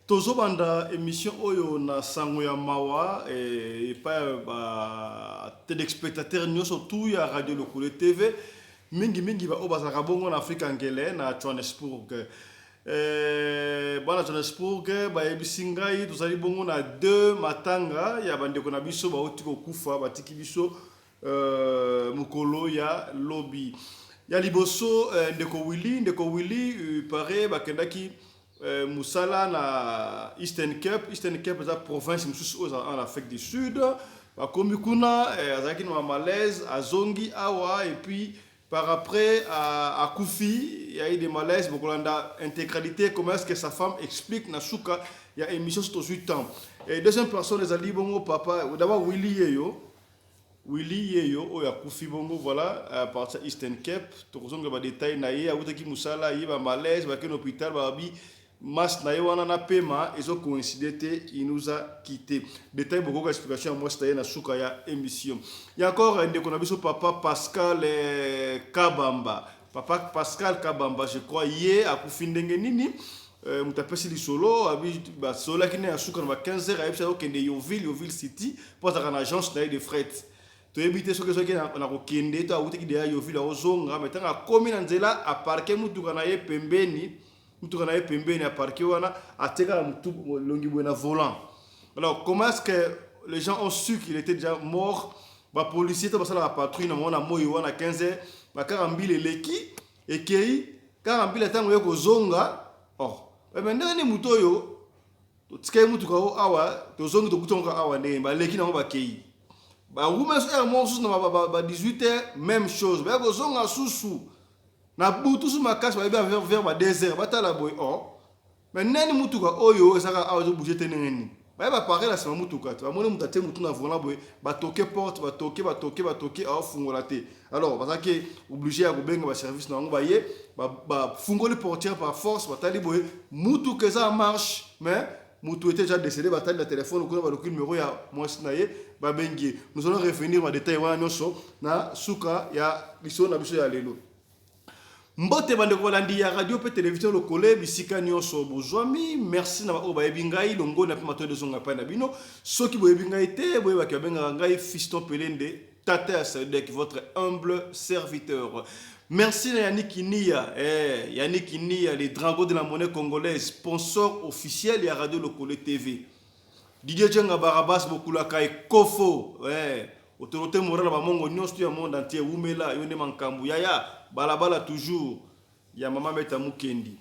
Tozobanda émission oyo na sango ya mawa et pas téléspectateurs surtout ya Radio Lokole TV mingi ba obazaka bongo na Afrique angele na Johannesburg. Bana Johannesburg ba ebisingai tozali bongo na 2 matanga ya bandeko na biso ba otiko kufa batiki biso mukolo ya lobby. Ya liboso ndeko Willy pare bakendaki Moussala na Eastern Cape est la province en Afrique du Sud. Comme kuna azaki na malaise à Zongi awa et puis par après à Koufi il y a eu des malaises beaucoup d'anda intégralité comment est-ce que sa femme explique na souka il y a émission sur 8 ans et deuxième personne les ali bongo papa d'abord Willy Yeyo oya Koufi bongo voilà à partir Eastern Cape to kozonga ba détail na ye awutaki Moussala yi ba malaise ba ken hôpital ba bi Mas na yewana na pema ils ont coïncidé il nous a quitté détail beaucoup d'explications moi c'était na souka ya émission il y a encore un de konabiso papa Pascal Kabamba je crois hier à kufindenge nini mutapesi lisolo abi ba sola kine ya souka na 15h à ebisa okende Yoville City pour ça na agence de fret to ebite soke na kokende to awute ki de Yoville ozonga metanga komi na nzela a parquer mutuka na ye pembeni mutuka na ye pembeni a parquer wana ateka mutu longi bwana volant. Alors comment est-ce que les gens ont su qu'il était déjà mort? Ba policier to basala la patrouille na mona moyo wana 15h ba karambile leki ekei karambile tango yoko zonga mais ndani muto yo to tsike mutuka o awa to zonga to kutonga awa ne ba leki na ba kei ba rumes er mo sus na ba 18h même chose ba ko zonga susu na butu su makasi ba vers ba 2h batala boy mais nani mutuka oyo esaka azo bouger tenengeni ba parler la sama mutuka tu amone mutate mutu na volant boy ba toquer porte ba toquer a fungola te alors parce que obligé à kobenga ba service na ngo ba ye ba fungoli portière par force batali boy mutuka ça marche mais mutu était déjà décédé batali la téléphone ko ba le numéro ya moi sinaye ba bengi nous allons revenir en détail wana nyonso na suka ya biso na biso ya lelo. Mbote bandeko balandi ya radio pe télévision lokole bisika nyonso bozwami merci na ba yebi ngai longo na pe matoyo zonga pa na bino soki boyebi ngai te boyeba ki benga ngai Fiston Pelende Tata Sadek votre humble serviteur. Merci à Yannick Inia les dragons de la monnaie congolaise sponsor officiel ya radio lokole TV. Didier Djenga Barabas Bokula Kai Kofo autorité morale ba mongo nyonso ya monde entier umela yone mankambu yaya balabala toujours ya mama Meta Mukendi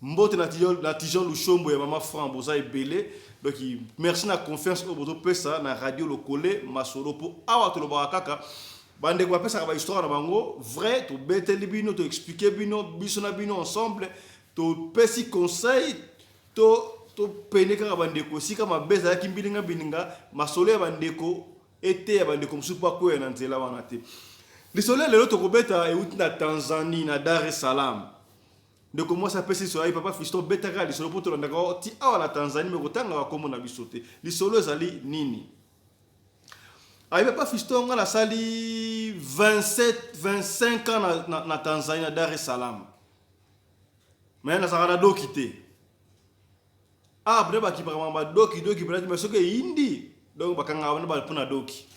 mbote na tijon lushombo ya mama Frambo za ebele donc merci na confiance au bozo pesa na radio lokole masolo po awa to loba kaka bande ko pesa ba histoire na bango vrai to beteli bino to expliquer bino biso na bino ensemble to pesi conseil to peneka bande ko sika mabeza ya kimbilinga masolo ya bande ko été ya bande ko msupa ko na nzela wana te. Le soleil le tokobeta euti na Tanzanie na Dar es Salaam. De comment ça pèse sur ay papa Fiston betaka le soleil poto ndaka ti awa na Tanzanie me kotanga wa komo na bisote. Le soleil zali nini? Ay papa Fiston nga la sali 25 ans na Tanzanie na Dar es Salaam. Mais na sara do kité. Après ba ki ba doki brati mais soke indi. Donc bakanga wana ba pona doki.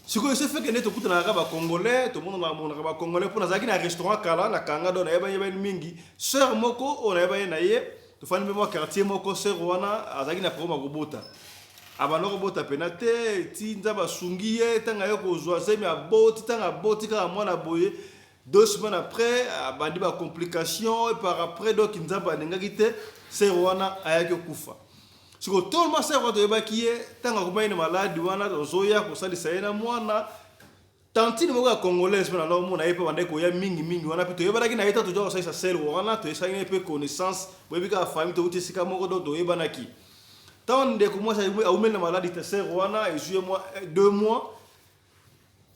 Si vous avez fait que vous avez un Congolais, tout le monde a un Congolais pour un restaurant kala na kanga do na yeba mingi. Sœur moko on yeba na ye, to fani memo quartier moko sœur wana azaki na problème robota. Abano robota penate ti nzaba sungiye tanga yo ko zwa semi aboti tanga boti ka mwana boye. 2 semaines après abandi ba complication et par après donc nzaba ngaki te sœur wana ayaki kufa. Si tout le monde sait que tu es tant que malade, zoya ko sali sayena mwana tantine mo congolaise na lo mona yepa bande ko ya mingi wana pito yeba na ita to jo sa sel wana to sa pe connaissance boyebi ka famille to uti sika moko do yeba naki tant de ko moi sa au na malade te ser wana et jouer moi 2 mois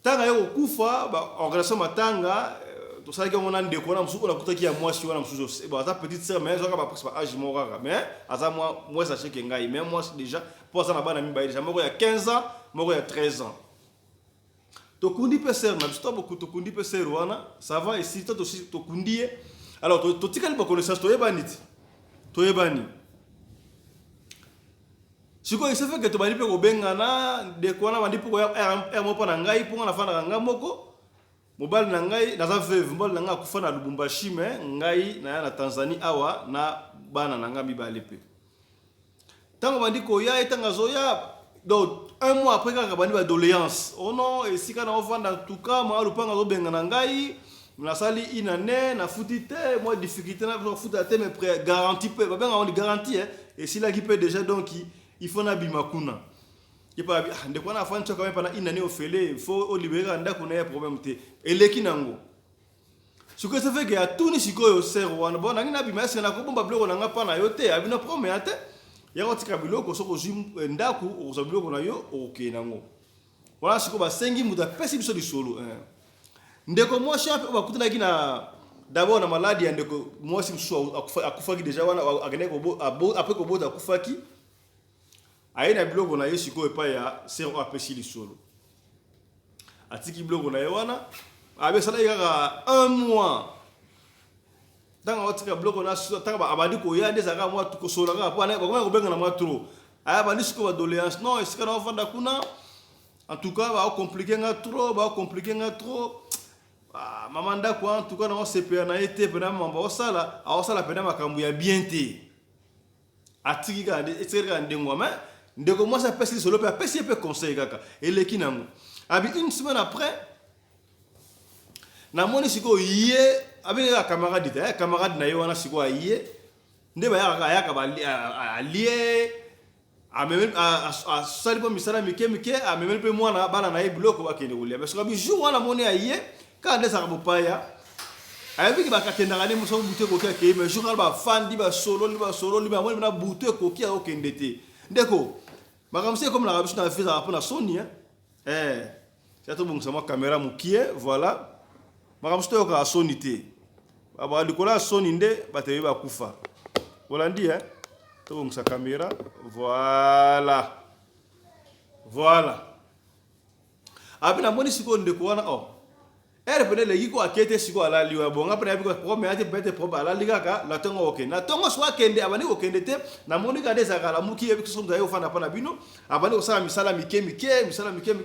tanga yo kufa ba organisation matanga to sa ki mona ndeko na msuko na kutaki ya mwasi wana msuzo ba za petite sœur mais zoka ba presque âge morara mais aza moi ça cheke ngai mais moi déjà pour ça na bana mi ba déjà moko ya 15 ans moko ya 13 ans to kundi peser na bisto beaucoup to kundi peser wana ça va ici to kundi alors to tikali ba connaissance to yebani siko il se fait que to bandi pe ko bengana de ko na bandi pe ko er mo pa na ngai po na fana nga moko mobile na ngai na za veuve mobile na nga ku fana Lubumbashi me ngai na Tanzanie awa na bana na nga mibale pe tango bandi ko ya etanga zoya donc un mois après quand bandi ba doléance oh non et si kana ofanda en tout cas ma lupanga zo bengana ngai na sali inane na futite moi difficulté na futa te mais prêt garantie pe ba benga on dit garantie et si là qui peut déjà donc il faut na bimakuna il pas ndeko na fanya quand même pendant inane ofele faut au libérer ndako na problème te eleki nango ce que ça fait que a tout ni sikoyo sero wana bon ngina bima c'est na ko bomba bloko na ngapa na yote abina promet ate ya ko tika biloko soko zim ndako o zo biloko na yo okay nango voilà siko ba sengi muda pesi biso di solo ndeko mo champ ba kutana kina d'abord na maladie ndeko mo sim so akufaki déjà wana agene ko après ko bota akufaki aina biloko na yesu ko epa ya sero apesi di solo atiki biloko na wana abe sala yaka 1 mois tanga watika biloko na tanga ba abadi ko ya ndeza ka mwa tuko sola ka pa na ko benga na mwa trop aya ba nisiko ba doléance non est-ce que na ofanda kuna en tout cas ba compliquer nga trop mama ndako en tout cas na CPA na été pena mamba osala pena makambu ya bien te atiki ka etseka ndengwa mais ndeko moi ça pèse solo pe pèse pe conseil kaka eleki nango abi une semaine après na moni siko yé avec la camarade na yo wana siko yé nde ba ya ba lié a même a salibo misala mike a même pe mwana bana na bloko ba kende kulia parce que bi jour wana moni yé ka ndesa ka bopaya avec ba ka kenda ngani muso bute ko ke mais jour ba fandi ba solo liba moni na bute ko ki a okende te ndeko makamse comme la rabish na fait ça pour na soni c'est tout bon ça ma caméra mukie voilà makamse to ka soni te aba likola soni nde batewe ba kufa olandi to bon sa caméra voilà abina moni siko ndeko wana ere pene le yiko akete siko ala liwa bonga pene abiko problème ate bete problème ala ligaka la tongo oke na tongo swa kende abani okende te na moni ka desa kala muki ebiko somza yo fana pana bino abani osala misala mike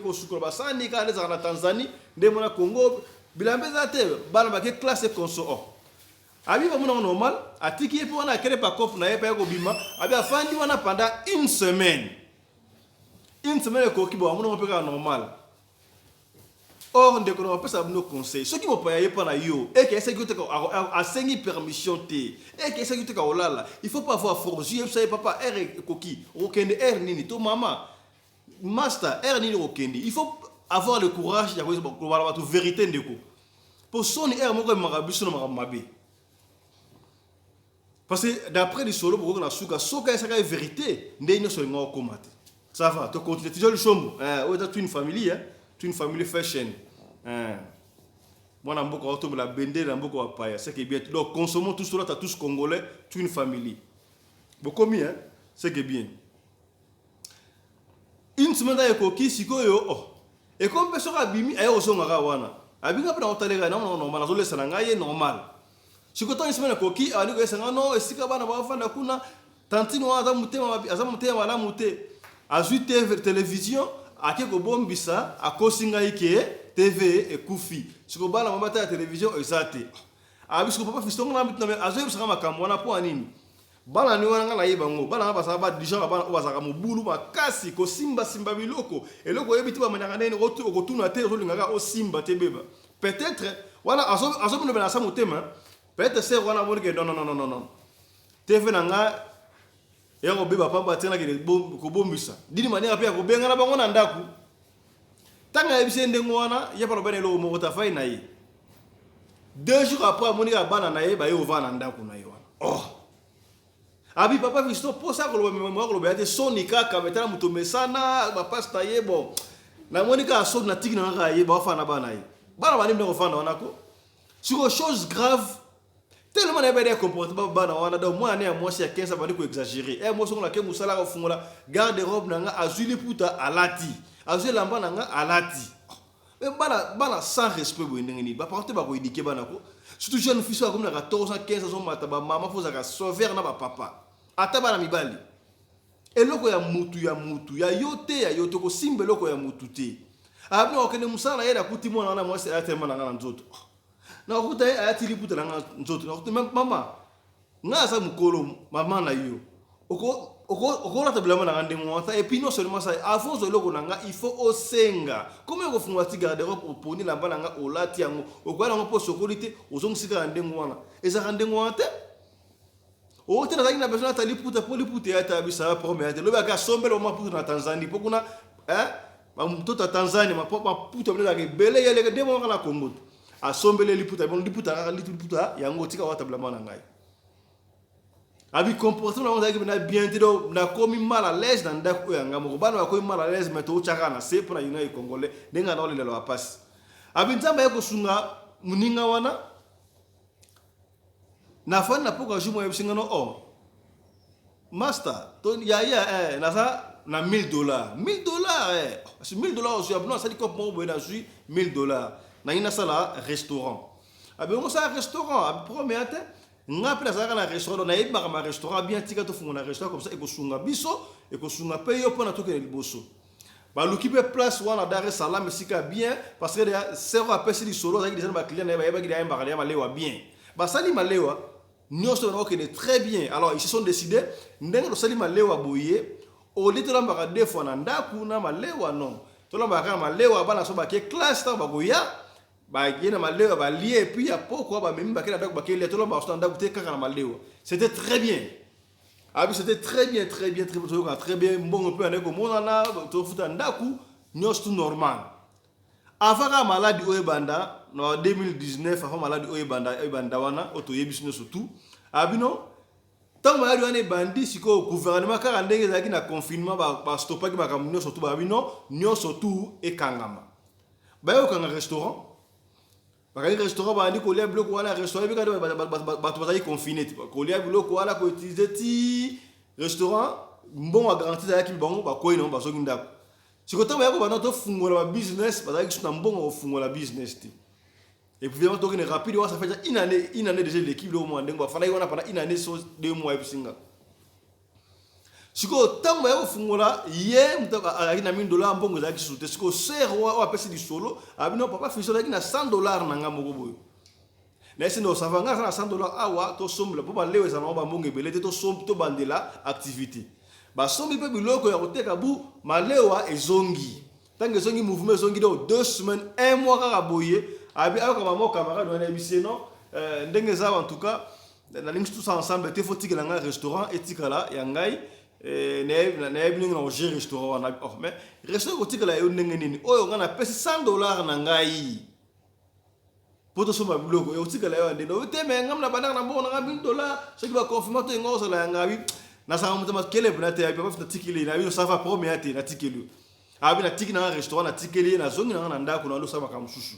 ko suko basani ka desa na Tanzanie nde mona Congo bilambeza te bana ba ke classe conso abi ba mona normal atiki epo wana kere pa cop na epa ko bima abi afandi wana pendant une semaine ko kibo mona pe ka normal. Or, ndeko na pesa bino conseil. Ce qui mo pa yepa na yo, et que essaye que a sengi permission te. Et que essaye que ka olala. Il faut pas avoir forgé, vous savez papa R koki, okende R nini to mama. Master R nini okende. Il faut avoir le courage ya ko la vérité ndeko. Pour son R moko marabiso na mabe. Parce que d'après les solo pour na suka soka ça ka vérité, ndeni so ngo komate. Ça va, to continue toujours le chombo. Ouais, tu une famille tu une famille fashion. Moi, je suis beaucoup de la bende, je suis beaucoup de paille. C'est que bien. Donc, consommons tout cela, tous congolais, toute une famille. Beaucoup mieux, c'est que bien. Une semaine d'ailleurs, si yo, et comme personne a bimi, ayo so ngara wana. Abinga pena otalega na normal, na zole sananga ye normal. Si ko tan semaine ko ki ali ko sanga no, esika bana ba fanda kuna tantino azamutema wala mute. Azui télévision, ake ko bombisa, akosinga ike TV et Koufi. Si vous avez la télévision, exacté. Abisco papa fiston na bitna azoy sanga makamwana po anini. Bala ni wana na yibango, bala ba sa ba déjà ba bazaka mobulu makasi ko simba biloko. Et loko yebiti ba manyanga nene ko tuna te zo lingaka o simba te beba. Peut-être voilà azo no bela sa motema. Peut-être c'est wana mo ke non. TV nanga yako beba pamba tena ke ko bombisa. Dini manière pe ko benga na bango na ndaku. Tanga ebisende ngwana ya pa bene lo mo ta fai na ye 2 jours après monika bana na ye ba yo vana ndaku na yo abi papa visto posa ko lo mo ko lo be sonika ka betala mutombe sana ba pasta ye bon na monika so na tiki na nga ye ba fana bana ye bana bani ndo fana wana ko sur chose grave tellement na bede comportement bana wana do moi ne moi c'est 15 bani ko exagérer moi so la ke musala ko fungola garde robe na nga azuli puta alati azwe lamba nanga alati mais bala sans respect bo ndengeni ba porter ba ko éduquer bana ko surtout jeune fils comme na 14 ans 15 ans mata ba maman faut za sauver na ba papa ata bana mibali eloko ya mutu ya yote ko simba eloko ya mutu te. Abino okende musala yera kuti mwana na mwasi ayatema na nzoto. Na okuta ayati liputa na nzoto. Na okuta mama nga sa mukolo mama na yo. Oko la tabla na ngande mwata et puis non seulement ça avant eloko nanga il faut osenga. Comment ko fungwa ti garde-robe pour poni la bana nga olati yango. Okwa na po sokolite ozongusika ngande mwana. Eza ngande mwata. O te na na besoin tali puta pour liputa ya tabisa promet. Loba ka sombelo ma puta na Tanzanie pokuna mtoto wa Tanzania maputa mneza gebele yele demo kana Congo asombele liputa bon liputa yango tika wata blamana ngai abi comportement na bien te na komi mal à l'aise dans ndako yanga mo bana ko mal à l'aise mais to chaka na c'est pour une congolais denga na ole lo passe abi nzamba yako sunga muninga wana na fana na poka jumo yebisinga no master to ya na ça na $1000 $1000 $1000 aussi abno ça dit comme moi ben suis $1000 na ina sala restaurant abi on ça restaurant abi premier te nga pela ça na restaurant na yeba ma restaurant bien tika to funga na restaurant comme ça e ko sunga biso e ko sunga pe yo pona to ke liboso ba lukipe place wana Dar es Salaam sika bien parce que c'est a pesi di solo za ki déjà ba client na yeba ki yamba ya malewa bien ba sali malewa nyoso na ok très bien alors ils se sont décidés ndenga to sali malewa boye au lieu de l'embara deux fois na ndaku na malewa non to l'embara malewa bana so ba ke classe ta ba goya ba yena malewa ba lié puis ya poko ba même ba ke ndaku ba ke le to l'embara so ndaku te kaka na malewa c'était très bien c'était très bien très bien bon peu aneko mona na to futa ndaku nyos tout normal avant la maladie oyebanda no 2019 avant maladie oyebanda wana auto yebisino surtout abino tant ma yane bandi siko gouvernement kaka ndenge zaki na confinement ba stopper ki makamnyo surtout ba bino nyo surtout e kangama ba yo kanga restaurant ba restaurant ba ndi ko lia bloc wala restaurant bi ka ba to ba confiné ko lia bloc wala ko utiliser ti restaurant bon a garantie zaki bango ba ko ino ba so nda siko tant ba yako ba to fungola ba business ba zaki suna mbongo fungola business ti. Et puis vraiment tourner rapide, ça fait déjà une année déjà l'équipe au moins ndengwa fana yona pendant une année so 2 mois et singa. Siko tamba yo fungola ye mutaka ali na $1000 mbongo za kisute siko sero wa pesi di solo abino papa fiso la na $100 na nga moko boyo. Na sino savanga na $100 awa to somble po ba lewe za ba mbongo ebele to sombe to bandela activité. Ba sombi pe biloko ya koteka bu malewa ezongi. Tangi ezongi mouvement ezongi do 2 semaines 1 mois kaka boye. Abi ako mama camarade on a ebisé non ndenge za en tout cas na lingi tous ensemble te faut tikela nga restaurant et tikala ya ngai na ebingi na oger restaurant na mais restaurant ko tikela yo ndenge nini oyo nga na pesi $100 na ngai poto soma biloko yo tikela yo ndeno te me ngam na banana mbona nga $1000 ce qui va confirmer to ngo sala ya ngai na sa mutama kele bnate ya pa tikeli na yo ça va premier te na tikeli abi na tikina na restaurant na tikeli na zongi na ndako na lo sama kamsusu.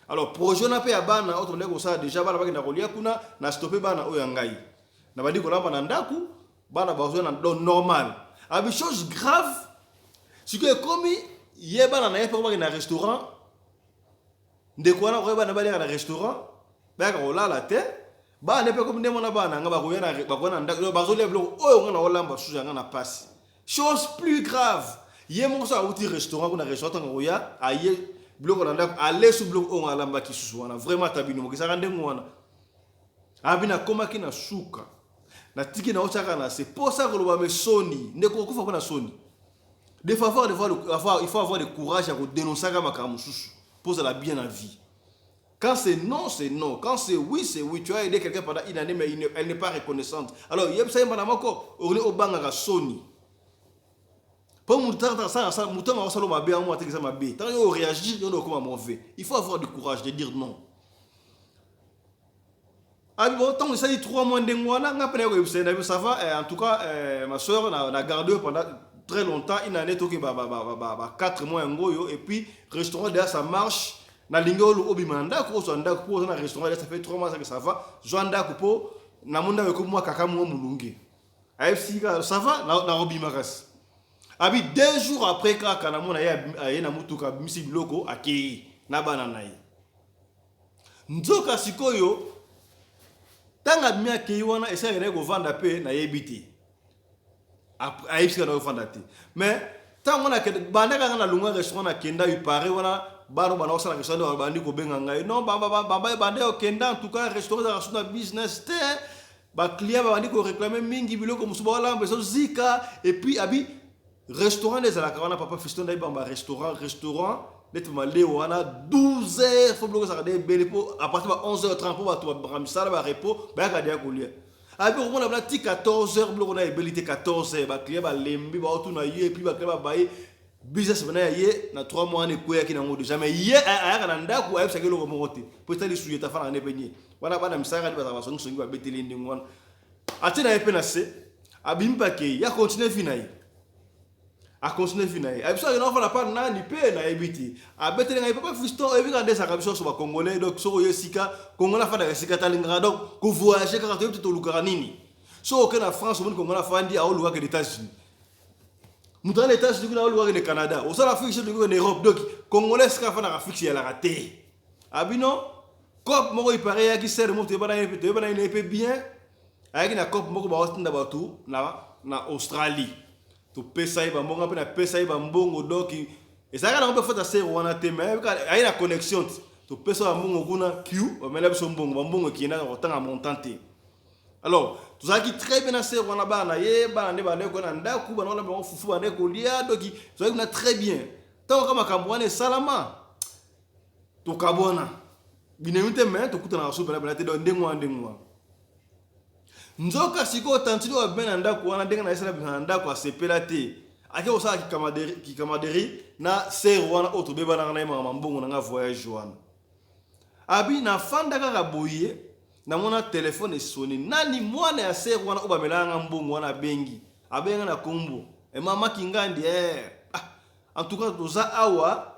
Alors projet na pe ya bana auto ndeko ça déjà bana bakenda kolia kuna na stopper bana oyo ngai na badi kolamba na ndaku bana bazo na don normal abi chose grave c'est que comme ye bana na yepa bakenda restaurant ndeko na ko bana bali na restaurant ba ka olala te ba ne pe comme ndemo na bana nga bakona ndaku bazo le bloc oyo nga na olamba suja nga na passe chose plus grave ye mo ça outi restaurant kuna restaurant nga ya aye bloc on a aller sous bloc on a lamba ki susu wana vraiment tabino mo kisaka ndengo wana abina koma kina suka na tiki na ochaka na c'est pour ça que le ba me soni ndeko ko fa na soni des fois il faut avoir le courage à dénoncer comme makamou susu pour la bien la vie. Quand c'est non, c'est non. Quand c'est oui, c'est oui. Tu as aidé quelqu'un pendant une année mais elle n'est pas reconnaissante. Alors il y a ça madame encore au banga soni. Pour mouton ça mouton on salo mabe on ateki ça mabe. Tant on réagir on doit comme mauvais. Il faut avoir du courage de dire non. Ah bon tant ça dit 3 mois de mois là ngapene ko ça va en tout cas ma soeur n'a gardé pendant très longtemps une année toki ba 4 mois ngoyo et puis restaurant derrière ça marche na lingolo obimanda ko so ndako po na restaurant ça fait 3 mois que ça va joanda ko po na munda ko moi kaka mo mulungi. AFC ça va na obimakas. Abi 2 jours après kaka na mona ya na mutuka misi biloko akei na banana ye nzoka sikoyo tanga mi akei wana esa ere ko vanda pe na yebiti ayebisika na ofanda te mais tant on a que bandaka na lunga restaurant na kenda yu pare wana baro bana osala restaurant bandi ko benga ngai non baba bande okenda en tout cas restaurant za suna business te ba client ba bandi ko réclamer mingi biloko musuba wala mbeso zika et puis abi restaurant des ala kana papa fiston dai ba restaurant net malé wana 12h faut bloquer ça des belle pour à partir de 11h30 pour ba bramisa ba repos ba ka dia ko lia abi ko na bla ti 14h bloquer na ébélité 14h ba client ba lembi ba otuna yé puis ba client ba baye business bana yé na 3 mois ne ko ya kina ngodo jamais yé aya kana ndaku ayi sakelo ko mote peut être suye ta fana ne penye wana bana misaka ni ba songi ba beteli ndi ngwana atina epena se abimpa ke ya continue finai a continuer finai a biso na fana pa na ni pe na ebiti a betele ngai papa fiston ebi ka ndesa ka biso so ba congolais donc so yesika kongola fana yesika talinga donc ko voyager ka to luka nini so ke na France mon kongola fandi a luka ke États-Unis muta les États-Unis na luka ke Canada o sala fixe de en Europe donc congolais ska fana ka fixe ya la raté abino cop moko ipare ya ki ser mo te bana ne pe bien avec na cop moko ba otinda ba tu na Australie to pesa iba mbongo pe na pesa iba mbongo doki ezaka na mpe fata ser wana te mais ayi na connexion to pesa ba mbongo kuna q ba mela biso mbongo ki na kotanga montante alors to zaki très bien na ser wana bana ye bana ne bana ko na ndaku bana wala ba fufu bana ko lia doki zaki na très bien tant kama kambwana salama to kabona binemite mais to kutana na so bana te do ndengwa nzoka siko tantilo wa bena ndako wana denga na isala bena ndako asepela te ake osala ki kamaderi na ser wana oto beba na na mbongo na voyage wana abi na fanda kaka boye na mona telefone soni nani mwana ya ser wana obamelanga mbongo wana bengi abenga na kombo e mama kingandi en tout cas toza awa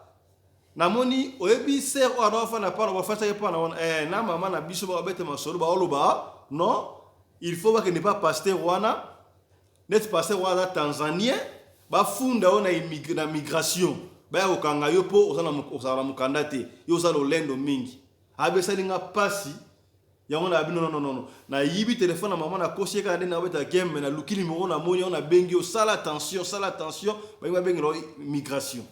na moni oyebi ser wana fana pa na bafata ye pa na na mama na biso ba bete masolo ba oloba non il faut que ne pas passer wana net passer wana tanzanien ba funda ona na migration ba okanga yo po osala mukanda te yo osala lendo mingi abesa linga pasi ya ona abi non na yibi téléphone na maman na kosie ka na beta game na lukili mo na moni ona bengi osala attention ba bengi lo migration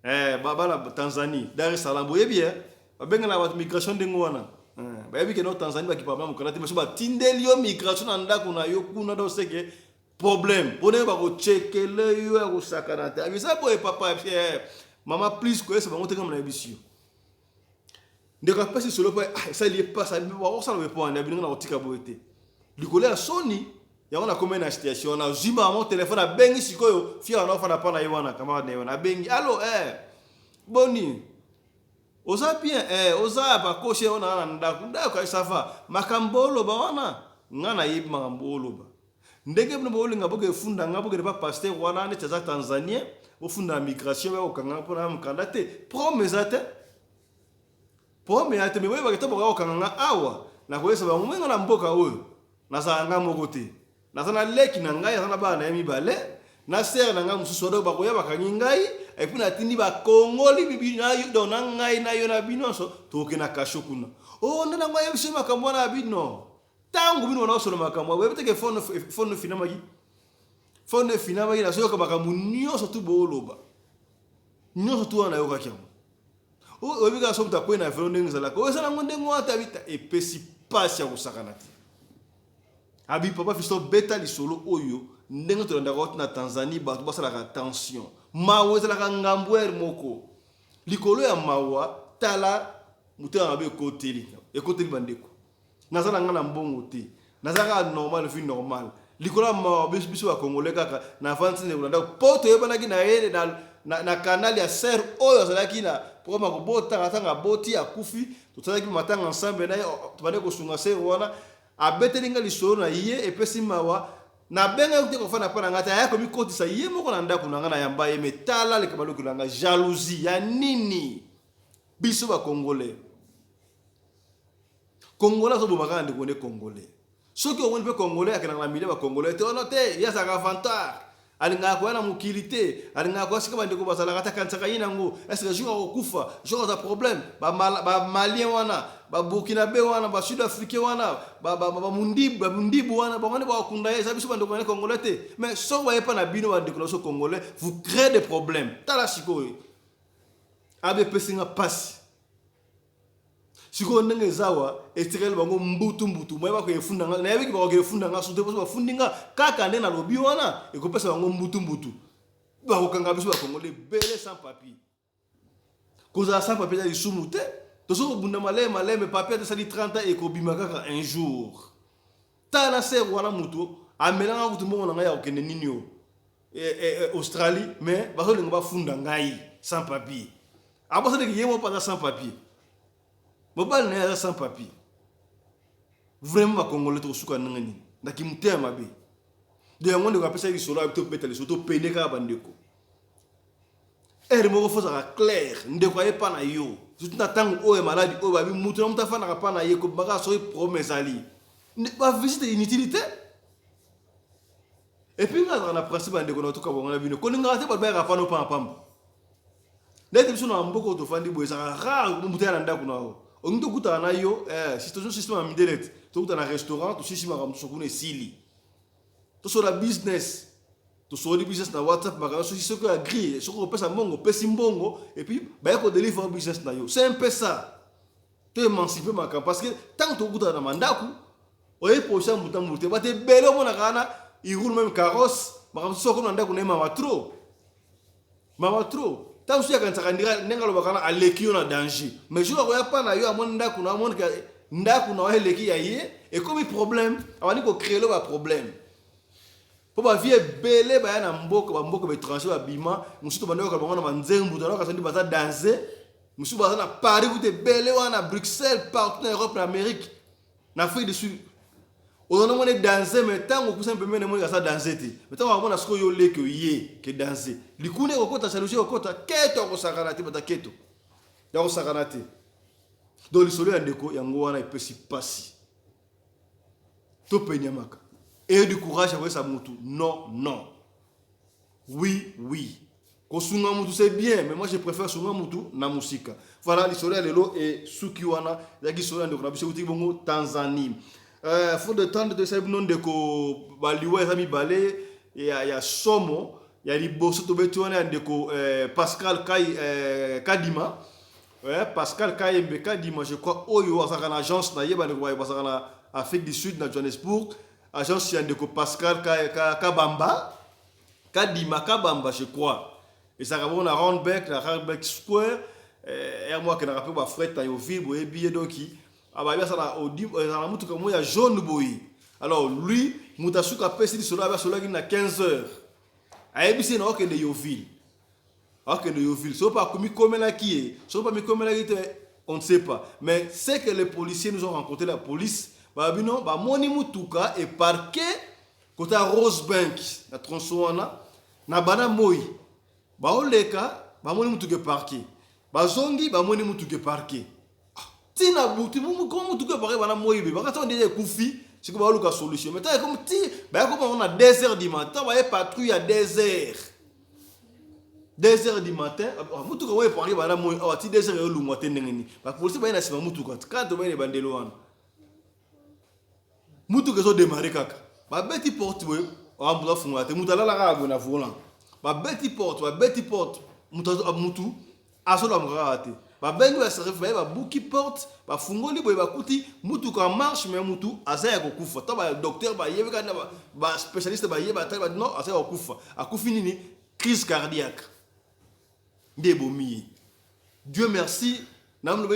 baba na Tanzanie Dar es Salaam boye bien ba bengi na migration de ngwana bayebi ke no Tanzanie ba ki papa mo kanati meso ba tindeli yo migration na ndako na yo kuna do seke problème pone ba ko chekele yo ya ko sakana ta bisa boy papa mama please ko esa ba ngote kama na ebisio ndeka pesi solo pa ça lié pas ça ba ko ça le point na binga na otika boete likole ya soni ya ona comme na situation na zima mon téléphone a bengi sikoyo fia na fa na pa na yiwana kama na bengi allo boni oza bien oza ba koshe ona na ndako isafa makambolo ba wana ngana yibi makambolo ba ndenge bino bolo ngaboke funda ngaboke ba pasteur wana ne tza Tanzania o funda migration ba okanga pona mukanda te promesate me wewe bakita boka okanga awa na koyesa ba mumenga na mboka oyo na za ngamo te na sana leki na ngai sana ba na yemi bale na ser na ngamu susu do ba koya bakanyi ngai et puis na tindi ba kongoli bibi na yo do na ngai na yo na binonso to ke na kashokuna o ndana ngai biso makambo na bino tangu bino na solo makambo wewe teke phone finama na so ka makambo nyoso tu boloba nyoso tu na yo ka kyamo o wewe ka so mtakwe na velo ndenge zala ko sana ngonde ngwata bita epesi pasi ya kusakana ti abi papa fisto beta li solo oyo ndenge to ndako na Tanzanie ba to basala attention mawa zala ka ngambwer moko likolo ya mawa tala mutana be koteli bandeko nazala ngana mbongo te nazala normal vie normal likolo ya mawa biso ba congolais kaka na fansi ne kulanda poto yebana ki na yele na canal ya ser oyo zala ki na poma ko bota katanga boti ya kufi to ki matanga ensemble na to bane ko sunga ser wana abetelinga lisoro na ye epesi mawa na benga yote ko fana pana ngata ya ko mi kotisa ye moko na ndako na ngana yamba ye metala le kabalo kulanga jalousie ya nini biso ba congolais so bo makana ndiko ne congolais soki on pe congolais akana na mile ba congolais te onote ya sa avantage alinga ko na mukilité alinga ko sika bandeko basala kata kantsaka yina ngo est-ce que jour okufa jour za problème ba malien wana Burkinabé wana, ba Sud-Africain wana, mundibu wana, ba wana ba kunda ye, ça biso ba ndoko congolais te. Mais so ba pas na bino ba déclaration congolais, vous créez des problèmes. Tala sikoyo. ABP singa passe. Siko ndenge zawa etirel bango mbutu moye ba ko efunda nga na yebi ba ko efunda nga so te ba fundinga kaka nde na lobi wana e ko pesa bango mbutu ba ko kanga biso ba congolais belé sans papier. Koza sans papier ya lisumu te. To so bunda maleme papier de sali 30 ans e ko bima kaka un jour. Ta na ser wana mutu amelanga mutu mo na nga ya okende ninyo. Australie mais ba so linga ba funda ngai sans papier. Abo ça de que yemo pas sans papier. Mobile n'est sans papier. Vraiment, ma Congolais trop souka n'engani. Naki muté mabe. De yango de kapesa yi solo abito betale soto peneka bandeko. Mo faut ça clair. Ndeko ye pa na yo. Surtout na tango o e maladi o babi mutu na muta fa na pa na ye ko baka so promesse ali. Ne pas visite inutilité. Et puis on a principe ndeko na to ka bonga bino. Ko ninga te ba ba fa no pa pamba. Ndete biso na mboko to fandi boye ça rare mutu na ndako na o. On te goûte à yo, si tu as un système à midélet, tu goûtes à un restaurant, tu as un système à ramsokune sili. Tu as la business, tu as le business na WhatsApp, tu as ce que agree, ce qu'on passe à mongo, pesimbongo, et puis bah qu'on délivre un business na yo. C'est un peu ça. Tu es émancipé ma camp parce que tant que tu goûtes à un mandaku, on est pour ça mouton mouton. Bah t'es belle au monagana, il roule même carrosse, bah comme ça qu'on anda qu'on est mama trop. Tant que tu as quand ça ndira nenga lo bakana aleki na danger mais je ne pas na yo amonda kuna amon ka ndaku na eleki ya ye et comme problème avani ko créer le problème po ba vie belé ba na mboka ba étranger ba bima musuto bandeko ka bangona manzembu to na ka sandi baza danser musuto baza na Paris ku te belé wana Bruxelles partout en Europe en Amérique en Afrique du Sud on a monné danser mais tant qu'on pousse un peu même moi ça danser ti mais tant on a ce que yo le que yé que danser likune ko kota salusi ko kota keto ko sakanati bata keto ya ko sakanati do li solo ndeko yango wana ipesi pasi to penyamaka et du courage avec sa mutu non oui ko sunga mutu c'est bien mais moi je préfère sunga mutu na musika voilà li solo lelo et suki wana ya ki solo ndeko na biso uti bongo Tanzanie. Faut de temps de savoir non de ko baliwa ezami balé et ya somo ya liboso to betona de ko Pascal Kadima Pascal Kadima je crois oyo azaka na agence na yeba de ko bazaka na Afrique du Sud na Johannesburg agence ya de ko Pascal Kabamba je crois et ça va na Randbeck Square et moi que na rappelle ba frère ta yo vibre et billet donc abaya sana odi na mutu comme ya jaune boy alors lui mutasuka pesi di solo solo na 15h ayebisi na okende Yoville so pas komi komela qui so pas mi komela qui on ne sait pas mais c'est que les policiers nous ont rencontré la police ba bino ba moni mutuka et parqué côté Rosebank na tronçonana na bana moyi ba oleka ba moni mutuka parqué ba zongi ba moni mutuka parqué tina buti mumu comme tout que paré bana moyibe baka on déjà kufi c'est que ba luka solution mais tant comme ti ba comme on a 2h du matin ba patrouille à 2h du matin mutu ko paré bana moyi a ti 2h yo lu matin ngeni ba police ba na sima mutu ko quand to ba ne bandelo wana mutu ko zo démarrer kaka ba beti porte we o mbuza funga te mutu la ka na volant ba beti porte mutu asola mukaka te ba bengu ya serif ba buki porte ba fungoli boy ba kuti mutu ka marche mais mutu azaya ko kufa to ba docteur ba yebe kana ba spécialiste ba yeba ta ba non azaya ko kufa akufi nini crise cardiaque ndebomi Dieu merci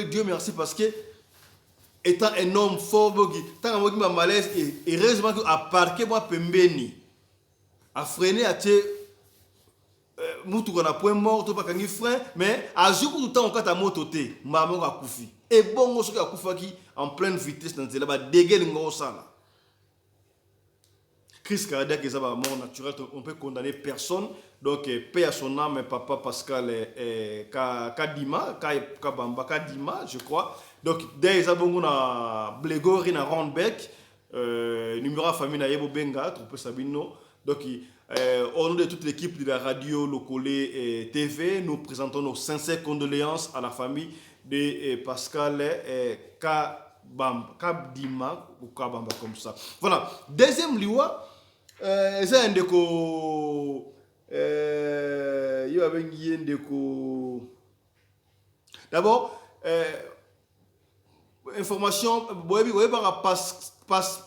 Dieu merci parce que étant un homme fort bogi tant mogi ma malaise et heureusement que a parqué moi pembeni a freiner a te mutu kona point mort to pas kangi frein mais a jour tout temps quand a moto te maman ka kufi et bongo so ka kufaki en pleine vitesse dans cela ba déguer ngo sala crise cardiaque et ça va mort naturel on peut condamner personne donc paix à son âme papa Pascal Kadima je crois donc dès ça bongo na Blégori na Randbeck numéro famille na Yebo Benga trop Sabino donc au nom de toute l'équipe de la radio Locolé TV, nous présentons nos sincères condoléances à la famille de Pascal Kabdima ou Kabamba comme ça. Voilà. Deuxième liwa, c'est un déco. Il y a un déco. D'abord, information, vous par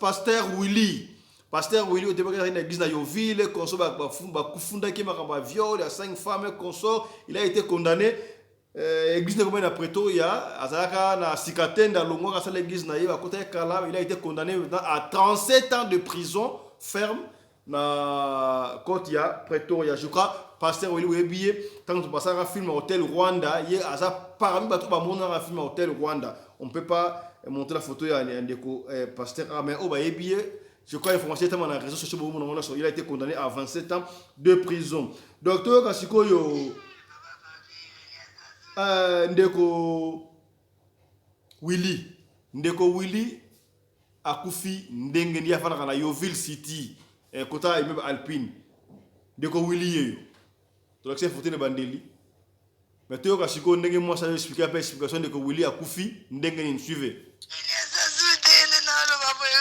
Pasteur Willy. Pasteur Willy, au début, il a une église dans Yoville, viol, il y a 5 femmes, consort, il a été condamné. L'église de Romain Pretoria, à Sikaten, dans l'Ongo, à l'église naïve, à côté de Kala, il a été condamné à 37 ans de prison ferme na Kotia, Pretoria. Je crois, Pasteur Willy Webiye, quand on passe à un film à Hôtel Rwanda, il y a parmi un film à Hôtel Rwanda. On ne peut pas montrer la photo, il y a un déco, Pasteur, mais au Bayebiye, je crois l'information est dans les réseaux sociaux, il a été condamné à 27 ans de prison. Docteur Kasikoyo. Ndeko Willy akufi ndenge ndi afana kana Yoville City kota immeuble Alpine Ndeko Willy yeyo to l'accès photo ne bandeli mais to ka siko ndenge moi ça expliquer après explication Ndeko Willy akufi ndenge ni suivez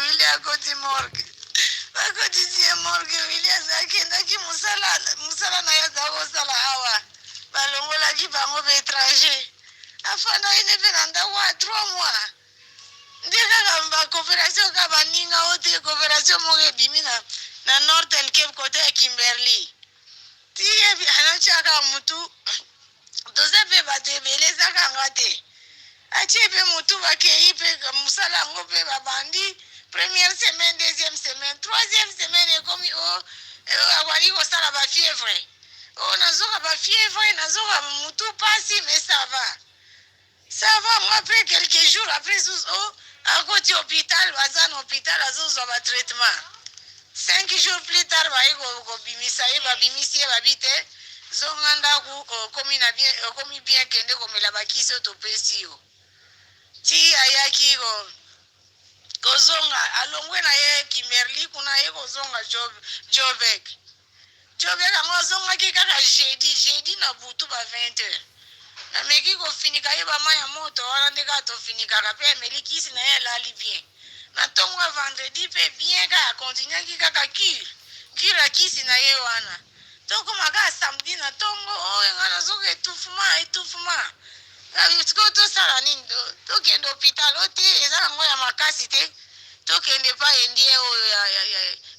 Willy akoti morgue akoti tie morgue Willy azakenda ki musala na ya zako sala awa balongola ki bango étranger afana ine venanda wa 3 mois ndeka kamba coopération ka baninga ote coopération mo bimina na Northern Cape côté ya Kimberley tie anachaka mutu dozepe batebeleza kangate achepe mutu bakeipe musala ngope babandi première semaine deuxième semaine troisième semaine ekomi awali kosala ba fièvre nazoka ba fièvre nazoka mutu pasi mais ça va moi après quelques jours après à côté hôpital bazan hôpital azozwa ba traitement 5 jours plus tard ba bimisa babimisi babite zonganda komi bien kende komela bakisi otopesi yo ti ayaki kozonga alongwe na ye Kimberley kuna ye kozonga Joburg ango azongaki kaka jeudi na butu ba 20h na meki kofinika ye bama ya moto wana nde kaka tofinikaka mpe emeli kisi na ye alali bien na ntongo ya vendredi mpe bien kaka akontinuaki kaka cure ya kisi na ye wana tokoma kaka samedi na ntongo oyo nga nazoka etouffement sikoyo tosala nini tokende hôpital ote eza nango ya makasi te tokende pa endie oyo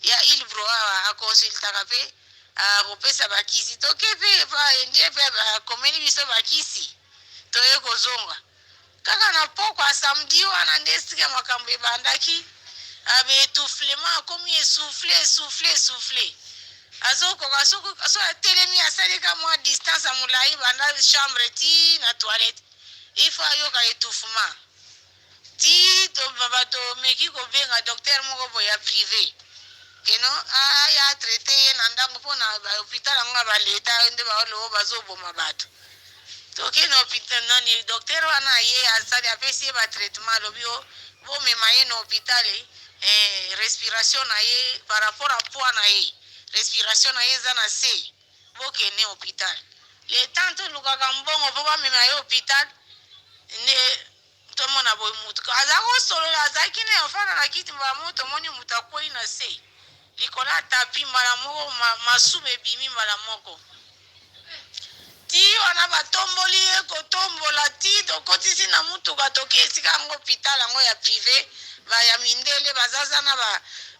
ya ilbro awa akonsultaka mpe akopesa bakisi toke mpe pa endie mpe akomeli biso bakisi toye kozonga kaka na poko ya samedi wana nde esika makambo ebandaki abeetoufflement akomi essouffle azokoka so atelemi asalika mwa distance ya molai banda chambre ti na toilette ifo ayoka étouffement ti bato meki kobenga docteur moko boya privé keno aya traité ye na ndango mpo na bahôpital yango baleta nde baolobo bazoboma bato toke na hôpital nani docteur wana ye asali apesi ye batraitement alobi bomema ye na hôpital respiration na ye par rapport à poids na ye respiration na ye eza na se bokende hôpital le temps tolukaka mbongo mpo bamema ye hôpital nde tomona boye mutu azalaki kosolola azalaki ne ofanda na kiti mbala moko tomoni mutu akwei na se likolo atapi mbala moko masumu ebimi mbala moko ti wana batomboli ye kotombola ti tokotisi na mutuka toke esika yango hôpital yango ya privé baya mindele bazaza na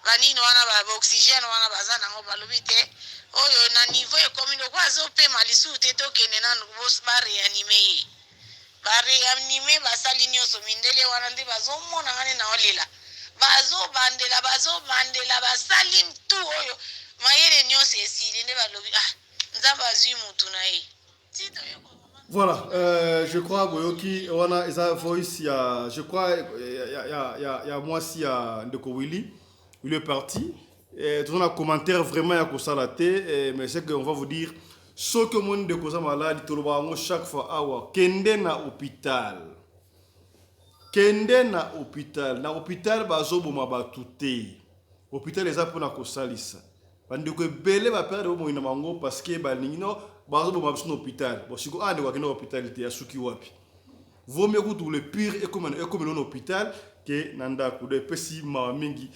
banini wana baoxygène wana baza nango balobi te oyo na niveau ekomi loko azopema lisusu te tokende nanu bareanime ye bareanime basali nyonso mindele wana nde bazomona ngani na olela bazobandela basali tu oyo mayele nyonso esili nde balobi nzambe azwi mutu na ye Voilà, je crois Boyoki, wana eza voice ya, je crois ya moi si ya Ndeko Willy, il est parti. Tout un commentaire vraiment ya kosala te, mais c'est qu'on va vous dire ce que monde de kosa malade toloba ngo chaque fois awa kende na hôpital. Na hôpital bazoboma batu te. Hôpital eza pona kosalisa. Bandeko ebele ba perdre bo ina mango parce que ba ningino bazoboma biso na hôpital. Bo siko ande wa kena hôpital te ya suki wapi. vaut mieux que le pire et comme un hôpital que nandako de pesi mamingi.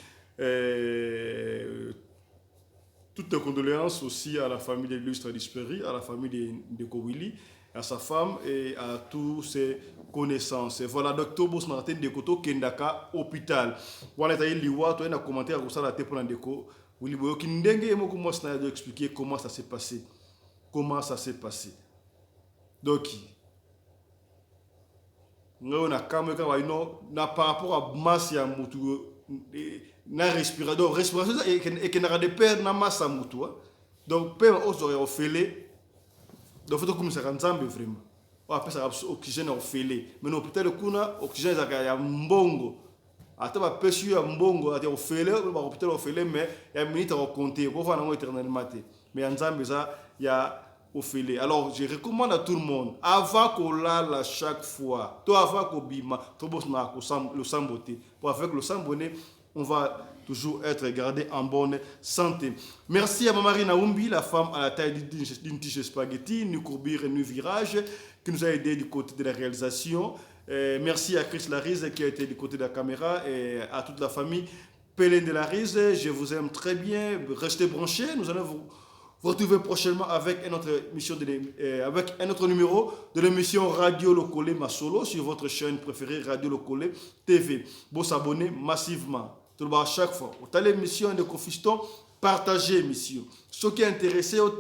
Toutes les condoléances aussi à la famille de l'illustre disparu, à la famille de Kowili, à sa femme et à tous ses connaissances. Et voilà, docteur Bos Martin de Koto Kendaka hôpital. Voilà, tu as liwa, tu as un commentaire comme ça la tête pour l'endéco. Oui, vous avez expliquer comment ça s'est passé. Comment ça s'est passé. Donc, nous avons par rapport à masse ya mutu na respiration respiration et que n'a de perdre na masse à mutu. Donc, peur aux oreilles au fêlé. Donc, faut comme ça nzambe vraiment. On appelle ça oxygène au fêlé. Mais non, peut-être kuna oxygène ya mbongo. Ata ba pesu ya mbongo ata au fêlé, ba hôpital au fêlé mais ya minute au compter. Pour voir éternellement. Mais nzambe ça ya au fêlé. Alors, je recommande à tout le monde, avant qu'on l'a chaque fois, toi avant qu'on bima, toi le samboté. Pour avec le sambonné, on va toujours être gardé en bonne santé. Merci à Mamari Naoumbi, la femme à la taille d'une tige spaghetti, nous courbir et nous virage, qui nous a aidé du côté de la réalisation. Merci à Chris Larise qui a été du côté de la caméra et à toute la famille Pélin de Larise. Je vous aime très bien. Restez branchés. Nous allons vous retrouver prochainement avec un autre numéro de l'émission Radio Lokole Masolo sur votre chaîne préférée Radio Lokole TV. Vous s'abonner massivement. Tout le monde à chaque fois. Au l'émission de Confiston, partagez l'émission. Ceux qui sont intéressés